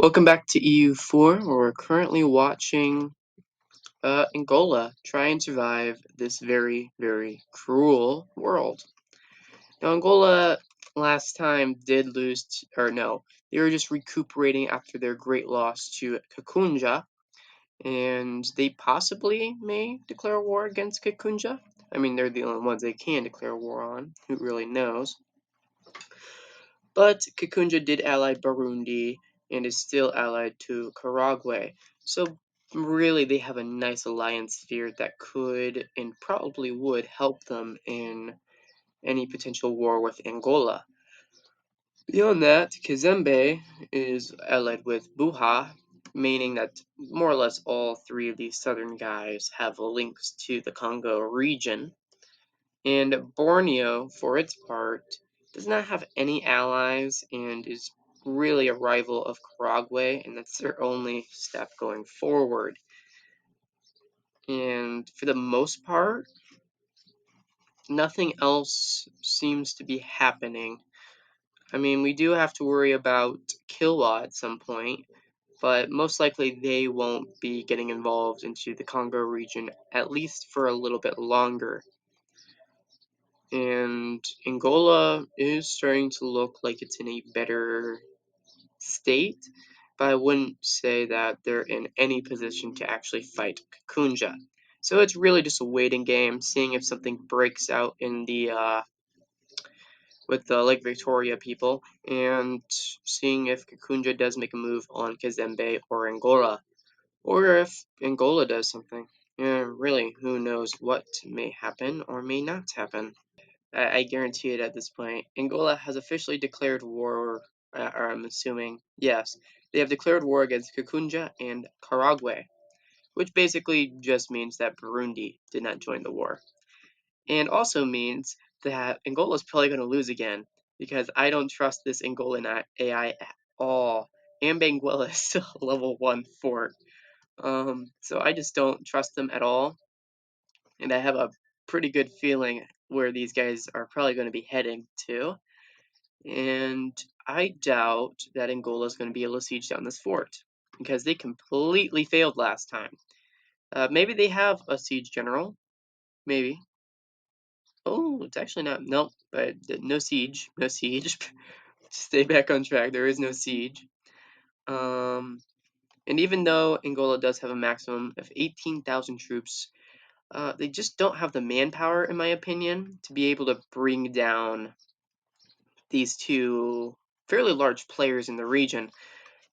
Welcome back to EU4, where we're currently watching Angola try and survive this very, very cruel world. Now, Angola last time did lose, or no, they were just recuperating after their great loss to Kakunja, and they possibly may declare war against Kakunja. I mean, they're the only ones they can declare war on. Who really knows? But Kikunja did ally Burundi and is still allied to Karagwe. So really they have a nice alliance sphere that could and probably would help them in any potential war with Angola. Beyond that, Kizembe is allied with Buha, meaning that more or less all three of these southern guys have links to the Congo region. And Borneo, for its part, does not have any allies and is really a rival of Karagwe, and that's their only step going forward. And for the most part, nothing else seems to be happening. I mean, we do have to worry about Kilwa at some point, but most likely they won't be getting involved into the Congo region, at least for a little bit longer. And Angola is starting to look like it's in a better state, but I wouldn't say that they're in any position to actually fight Kakunja. So it's really just a waiting game, seeing if something breaks out in the with the Lake Victoria people, and seeing if Kakunja does make a move on Kazembe or Angola, or if Angola does something. Yeah, really, who knows what may happen or may not happen. I guarantee it at this point. Angola has officially declared war, or I'm assuming, yes, they have declared war against Kikunja and Karagwe, which basically just means that Burundi did not join the war. And also means that Angola is probably going to lose again, because I don't trust this Angolan AI at all. And Benguela is still a level 1 fort. So I just don't trust them at all, and I have a pretty good feeling where these guys are probably going to be heading to. And I doubt that Angola is going to be able to siege down this fort because they completely failed last time. Maybe they have a siege general. Maybe. Oh, it's actually not. Nope. But no siege. No siege. Stay back on track. There is no siege. Um, and even though Angola does have a maximum of 18,000 troops, they just don't have the manpower, in my opinion, to be able to bring down these two fairly large players in the region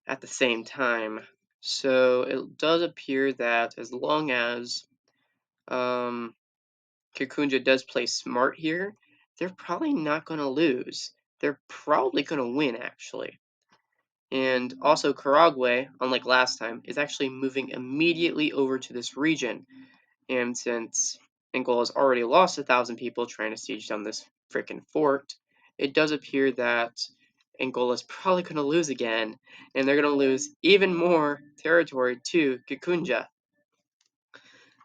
at the same time. So it does appear that as long as Kakunja does play smart here, they're probably not going to lose. They're probably going to win, actually. And also, Karagwe, unlike last time, is actually moving immediately over to this region. And since Angola's already lost 1,000 people trying to siege down this frickin' fort, it does appear that Angola's probably going to lose again, and they're going to lose even more territory to Kikunja.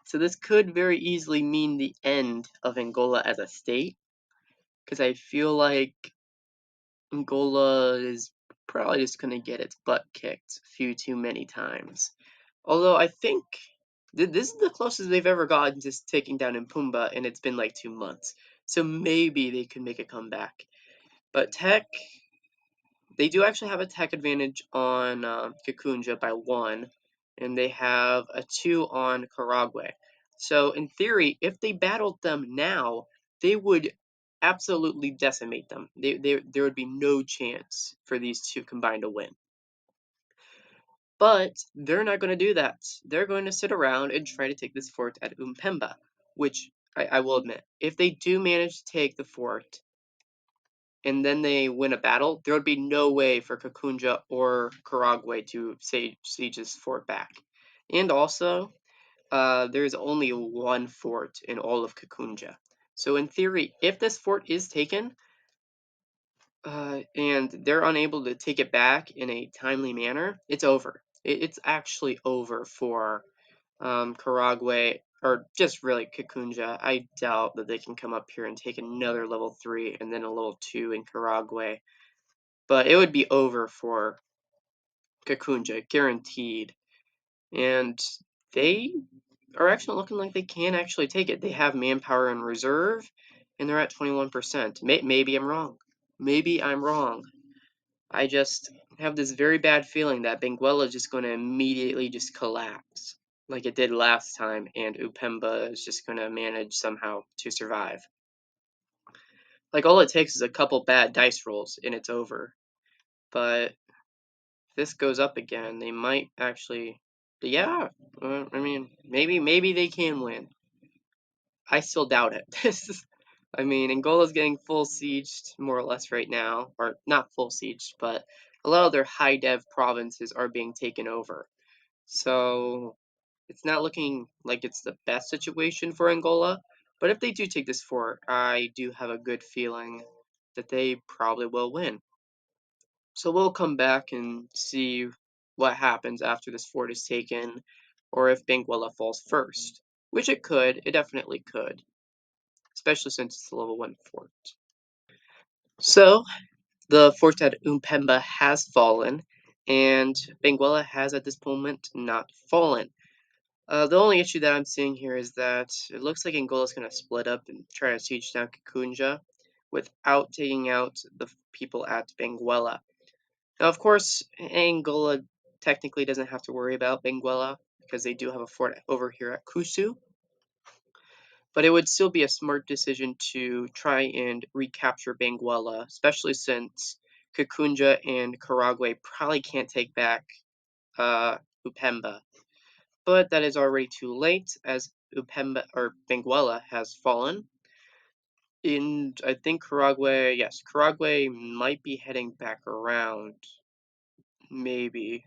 So this could very easily mean the end of Angola as a state, because I feel like Angola is probably just going to get its butt kicked a few too many times. Although I think this is the closest they've ever gotten to taking down Impumba, and it's been like 2 months. So maybe they could make a comeback. But tech, they do actually have a tech advantage on Kikunja by 1, and they have a 2 on Karagwe. So in theory, if they battled them now, they would absolutely decimate them. There would be no chance for these two combined to win. But they're not going to do that. They're going to sit around and try to take this fort at Umpemba, which I will admit, if they do manage to take the fort and then they win a battle, there would be no way for Kakunja or Karagwe to siege this fort back. And also, there's only one fort in all of Kakunja. So in theory, if this fort is taken, and they're unable to take it back in a timely manner, it's over. It's actually over for Karagwe, or just really Kakunja. I doubt that they can come up here and take another level 3 and then a level 2 in Karagwe. But it would be over for Kakunja, guaranteed. And they are actually looking like they can actually take it. They have manpower in reserve, and they're at 21%. Maybe I'm wrong. Maybe I'm wrong. I just have this very bad feeling that Benguela is just going to immediately just collapse, like it did last time, and Upemba is just going to manage somehow to survive. Like, all it takes is a couple bad dice rolls, and it's over. But if this goes up again, they might actually... Yeah, I mean, maybe they can win. I still doubt it. I mean, Angola's getting full sieged more or less right now, or not full sieged, but a lot of their high dev provinces are being taken over. So it's not looking like it's the best situation for Angola. But if they do take this fort, I do have a good feeling that they probably will win. So we'll come back and see what happens after this fort is taken, or if Benguela falls first, which it definitely could, especially since it's a level 1 fort. So the fort at Umpemba has fallen, and Benguela has at this moment not fallen. The only issue that I'm seeing here is that it looks like Angola is going to split up and try to siege down Kikunja without taking out the people at Benguela. Now, of course, Angola technically doesn't have to worry about Benguela because they do have a fort over here at Kusu, but it would still be a smart decision to try and recapture Benguela, especially since Kikunja and Karagwe probably can't take back Upemba. But that is already too late, as Upemba or Benguela has fallen. And I think Karagwe, yes, Karagwe might be heading back around. Maybe.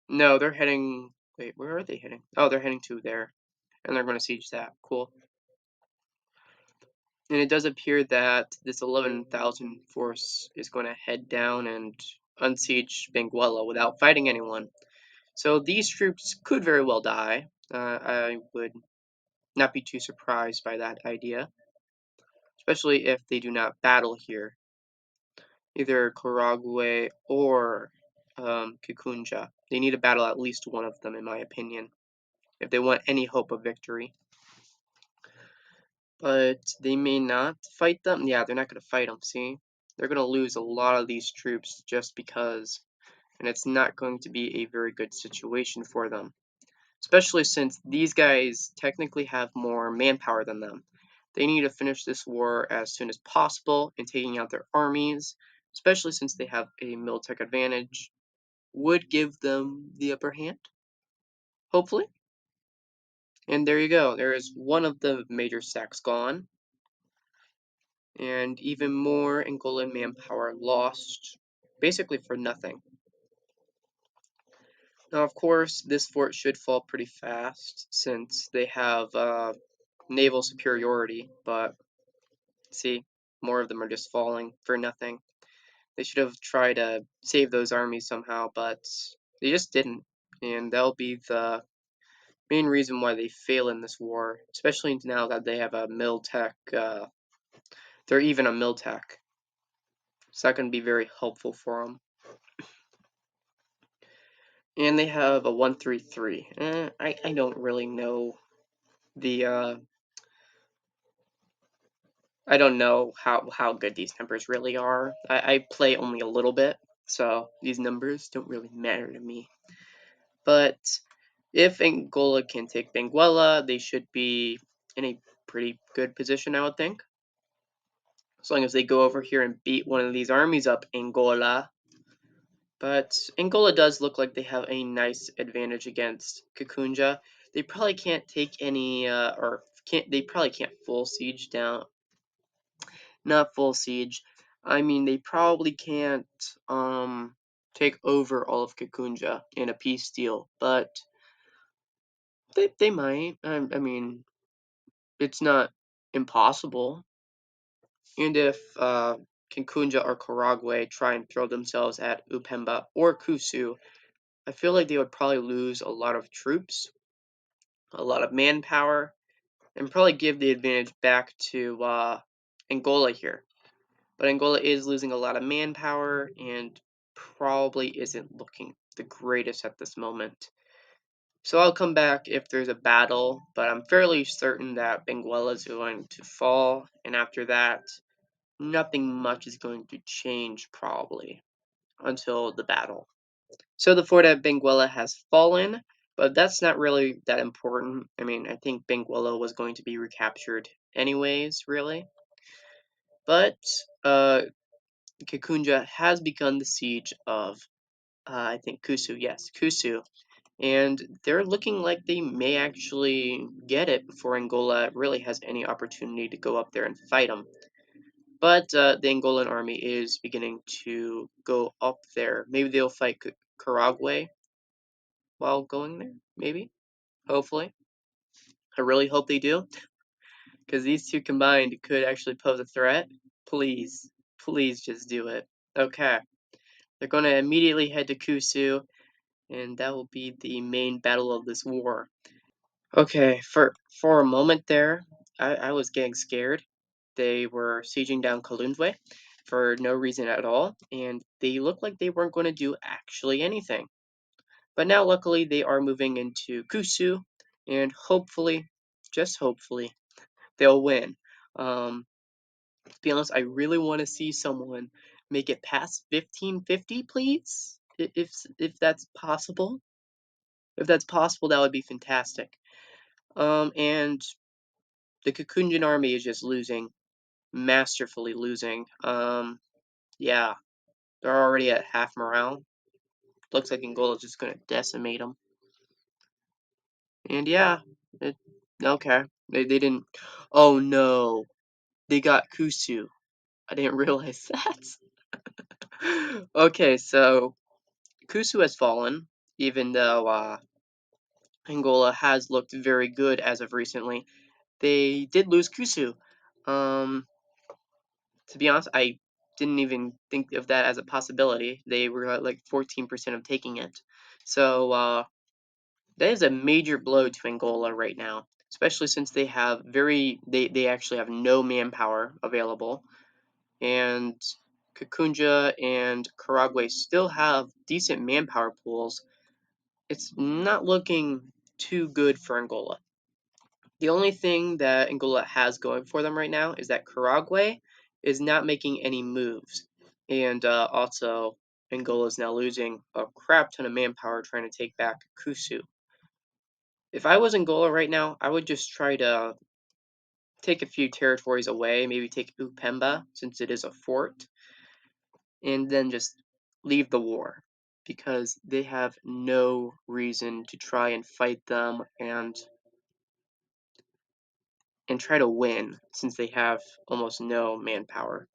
No, they're heading. Wait, where are they heading? Oh, they're heading to there, and they're going to siege that. Cool. And it does appear that this 11,000 force is going to head down and unsiege Benguela without fighting anyone. So these troops could very well die. I would not be too surprised by that idea, especially if they do not battle here, either Karagwe or Kikunja. They need to battle at least one of them, in my opinion, if they want any hope of victory. But they may not fight them. Yeah, they're not going to fight them, see? They're going to lose a lot of these troops just because, and it's not going to be a very good situation for them. Especially since these guys technically have more manpower than them. They need to finish this war as soon as possible and taking out their armies, especially since they have a Miltech advantage, would give them the upper hand, hopefully. And there you go, there is one of the major stacks gone, and even more Angolan manpower lost, basically for nothing. Now, of course, this fort should fall pretty fast, since they have naval superiority, but see, more of them are just falling for nothing. They should have tried to save those armies somehow, but they just didn't. And that'll be the main reason why they fail in this war, especially now that they have a Miltech. They're even a Miltech. So that can be very helpful for them. And they have a 133. I don't really know the I don't know how good these numbers really are. I play only a little bit, so these numbers don't really matter to me. But if Angola can take Benguela, they should be in a pretty good position, I would think. As long as they go over here and beat one of these armies up, Angola. But Angola does look like they have a nice advantage against Kikunja. They probably can't take any, they probably can't full siege down. Not full siege. I mean, they probably can't, take over all of Kikunja in a peace deal, but they might. I mean, it's not impossible. And if Kikunja or Karagwe try and throw themselves at Upemba or Kusu, I feel like they would probably lose a lot of troops, a lot of manpower, and probably give the advantage back to Angola here. But Angola is losing a lot of manpower and probably isn't looking the greatest at this moment. So I'll come back if there's a battle, but I'm fairly certain that Benguela is going to fall, and after that, nothing much is going to change probably until the battle. So the fort at Benguela has fallen, but that's not really that important. I mean, I think Benguela was going to be recaptured anyways, really. But Kikunja has begun the siege of, I think, Kusu. Yes, Kusu. And they're looking like they may actually get it before Angola really has any opportunity to go up there and fight them. But the Angolan army is beginning to go up there. Maybe they'll fight Karagwe while going there. Maybe. Hopefully. I really hope they do. Because these two combined could actually pose a threat. Please. Please just do it. Okay. They're going to immediately head to Kusu. And that will be the main battle of this war. Okay, for a moment there, I was getting scared. They were sieging down Kalundwe for no reason at all, and they looked like they weren't going to do actually anything. But now, luckily, they are moving into Kusu, and hopefully, just hopefully, they'll win. To be honest, I really want to see someone make it past 1550, please, if that's possible. If that's possible, that would be fantastic. And the Kakunjan army is just losing, masterfully losing. Yeah, they're already at half morale. Looks like Angola is just gonna decimate them. And yeah, it, okay. They didn't. Oh no, they got Kusu. I didn't realize that. Okay, so Kusu has fallen, even though Angola has looked very good as of recently. They did lose Kusu. Um, To be honest, I didn't even think of that as a possibility. They were at like 14% of taking it. So that is a major blow to Angola right now, especially since they actually have no manpower available. And Kakunja and Karagwe still have decent manpower pools. It's not looking too good for Angola. The only thing that Angola has going for them right now is that Karagwe is not making any moves. And also, Angola is now losing a crap ton of manpower trying to take back Kusu. If I was Angola right now, I would just try to take a few territories away, maybe take Upemba, since it is a fort, and then just leave the war. Because they have no reason to try and fight them and try to win since they have almost no manpower.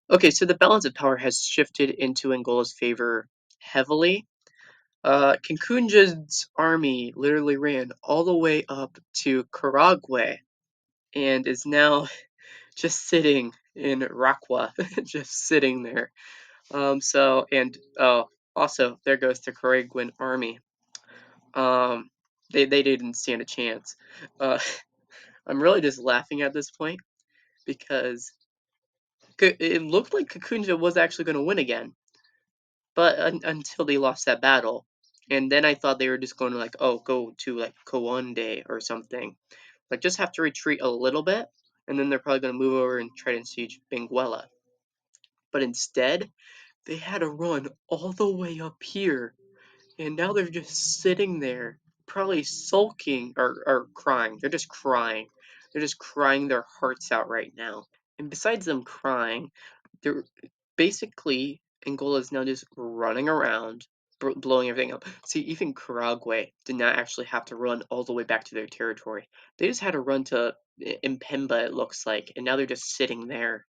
Okay, so the balance of power has shifted into Angola's favor heavily. Kikunja's army literally ran all the way up to Karagwe and is now just sitting in Rakwa, just sitting there. Also, there goes the Karaguan army. Um, they didn't stand a chance. Uh, I'm really just laughing at this point because it looked like Kakunja was actually going to win again, but until they lost that battle, and then I thought they were just going to like, oh, go to like Kowande or something, like just have to retreat a little bit, and then they're probably going to move over and try to siege Benguela. But instead, they had to run all the way up here, and now they're just sitting there, probably sulking or crying. They're just crying. They're just crying their hearts out right now. And besides them crying, they're basically Angola is now just running around, blowing everything up. See, even Karagwe did not actually have to run all the way back to their territory. They just had to run to Impemba, it looks like, and now they're just sitting there.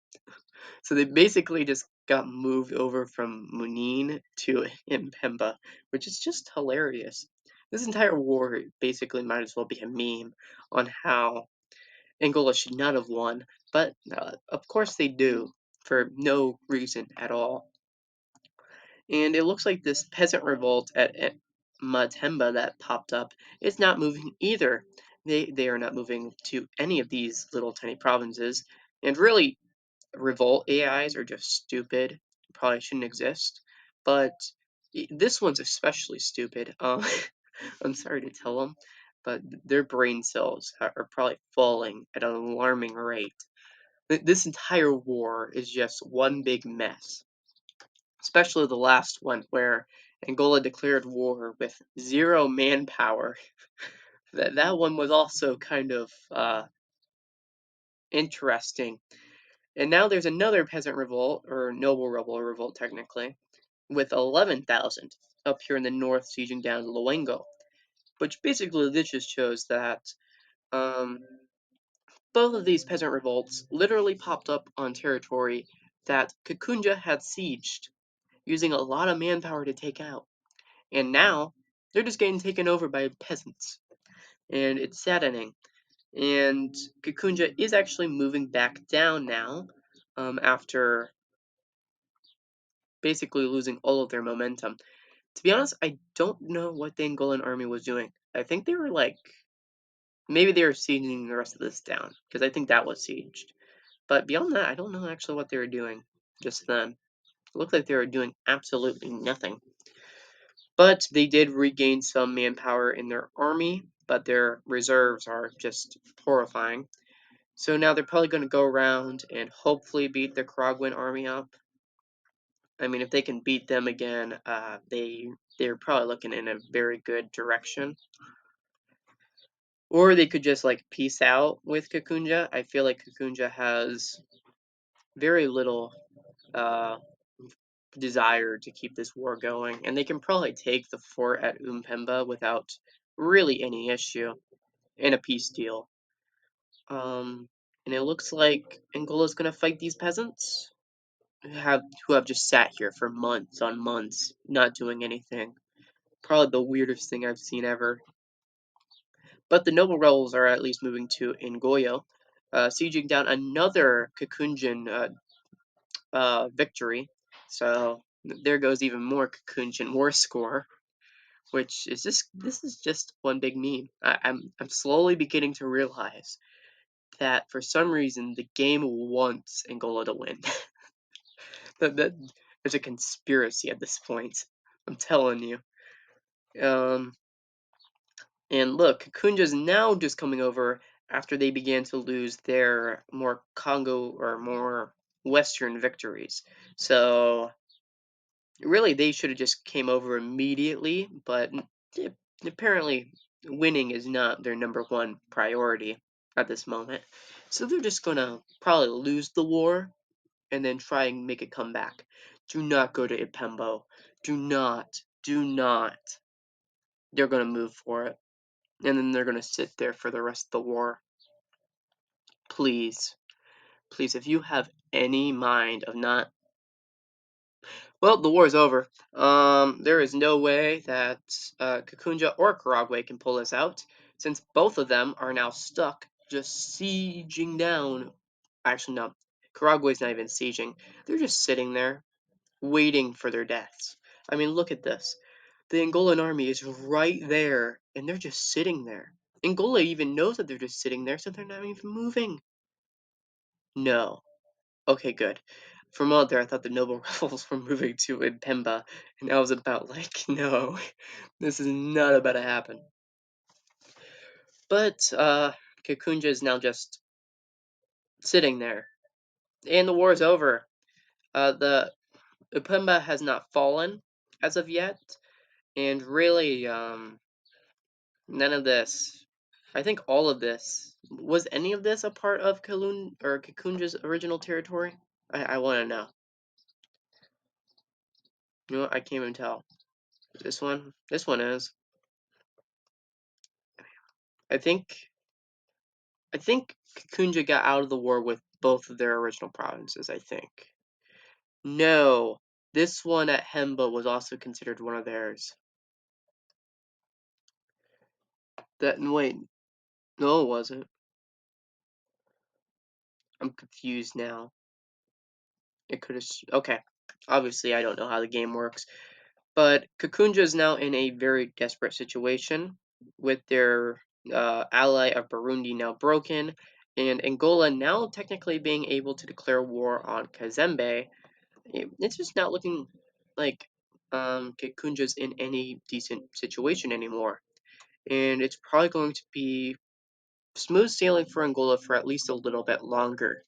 So they basically just got moved over from Munin to Impemba, which is just hilarious. This entire war basically might as well be a meme on how Angola should not have won, but of course they do, for no reason at all. And it looks like this peasant revolt at Matemba that popped up is not moving either. They are not moving to any of these little tiny provinces. And really, revolt AIs are just stupid. Probably shouldn't exist. But This one's especially stupid. I'm sorry to tell them, but their brain cells are probably falling at an alarming rate. This entire war is just one big mess, especially the last one where Angola declared war with zero manpower. That one was also kind of interesting. And now there's another peasant revolt, or noble rebel revolt technically, with 11,000 up here in the north sieging down Luengo, which basically this just shows that um, both of these peasant revolts literally popped up on territory that Kakunja had sieged, using a lot of manpower to take out. And now they're just getting taken over by peasants. And it's saddening. And Kakunja is actually moving back down now after basically losing all of their momentum. To be honest, I don't know what the Angolan army was doing. I think they were like, maybe they were sieging the rest of this down, because I think that was sieged. But beyond that, I don't know actually what they were doing just then. It looked like they were doing absolutely nothing. But they did regain some manpower in their army, but their reserves are just horrifying. So now they're probably going to go around and hopefully beat the Karagwan army up. I mean, if they can beat them again, they're probably looking in a very good direction. Or they could just like peace out with Kakunja. I feel like Kakunja has very little uh, desire to keep this war going, and they can probably take the fort at Umpemba without really any issue in a peace deal. Um, and it looks like Angola's gonna fight these peasants who have just sat here for months on months, not doing anything. Probably the weirdest thing I've seen ever. But the noble rebels are at least moving to Ngoyo, sieging down another Kakunjan victory. So there goes even more Kakunjan war score, which is just this is just one big meme. I'm slowly beginning to realize that for some reason the game wants Angola to win. that there's a conspiracy at this point. I'm telling you. Um, and look, Kunja's now just coming over after they began to lose their more Congo or more Western victories. So really, they should have just came over immediately, but apparently winning is not their number one priority at this moment. So they're just gonna probably lose the war and then try and make it come back. Do not go to Ipembo. Do not. They're gonna move for it. And then they're gonna sit there for the rest of the war. Please. Please, if you have any mind of not. Well, the war is over. There is no way that Kakunja or Karagwe can pull this out, since both of them are now stuck just sieging down. Actually, no. Karagwe's not even sieging. They're just sitting there, waiting for their deaths. I mean, look at this. The Angolan army is right there, and they're just sitting there. Angola even knows that they're just sitting there, so they're not even moving. No. Okay, good. For a moment there, I thought the noble rebels were moving to Impemba, and I was about like, no, this is not about to happen. But Kakunja is now just sitting there, and the war is over. The Impemba has not fallen as of yet, and really, none of this. I think all of this was any of this a part of Kalun or Kakunja's original territory? I want to know. You know what? I can't even tell. This one? This one is. I think I think Kakunja got out of the war with both of their original provinces, I think. No. This one at Hemba was also considered one of theirs. That wait, no it wasn't. I'm confused now. It could have okay. Obviously I don't know how the game works. But Kakunja is now in a very desperate situation with their ally of Burundi now broken, and Angola now technically being able to declare war on Kazembe. It's just not looking like Kikunja's in any decent situation anymore, and it's probably going to be smooth sailing for Angola for at least a little bit longer.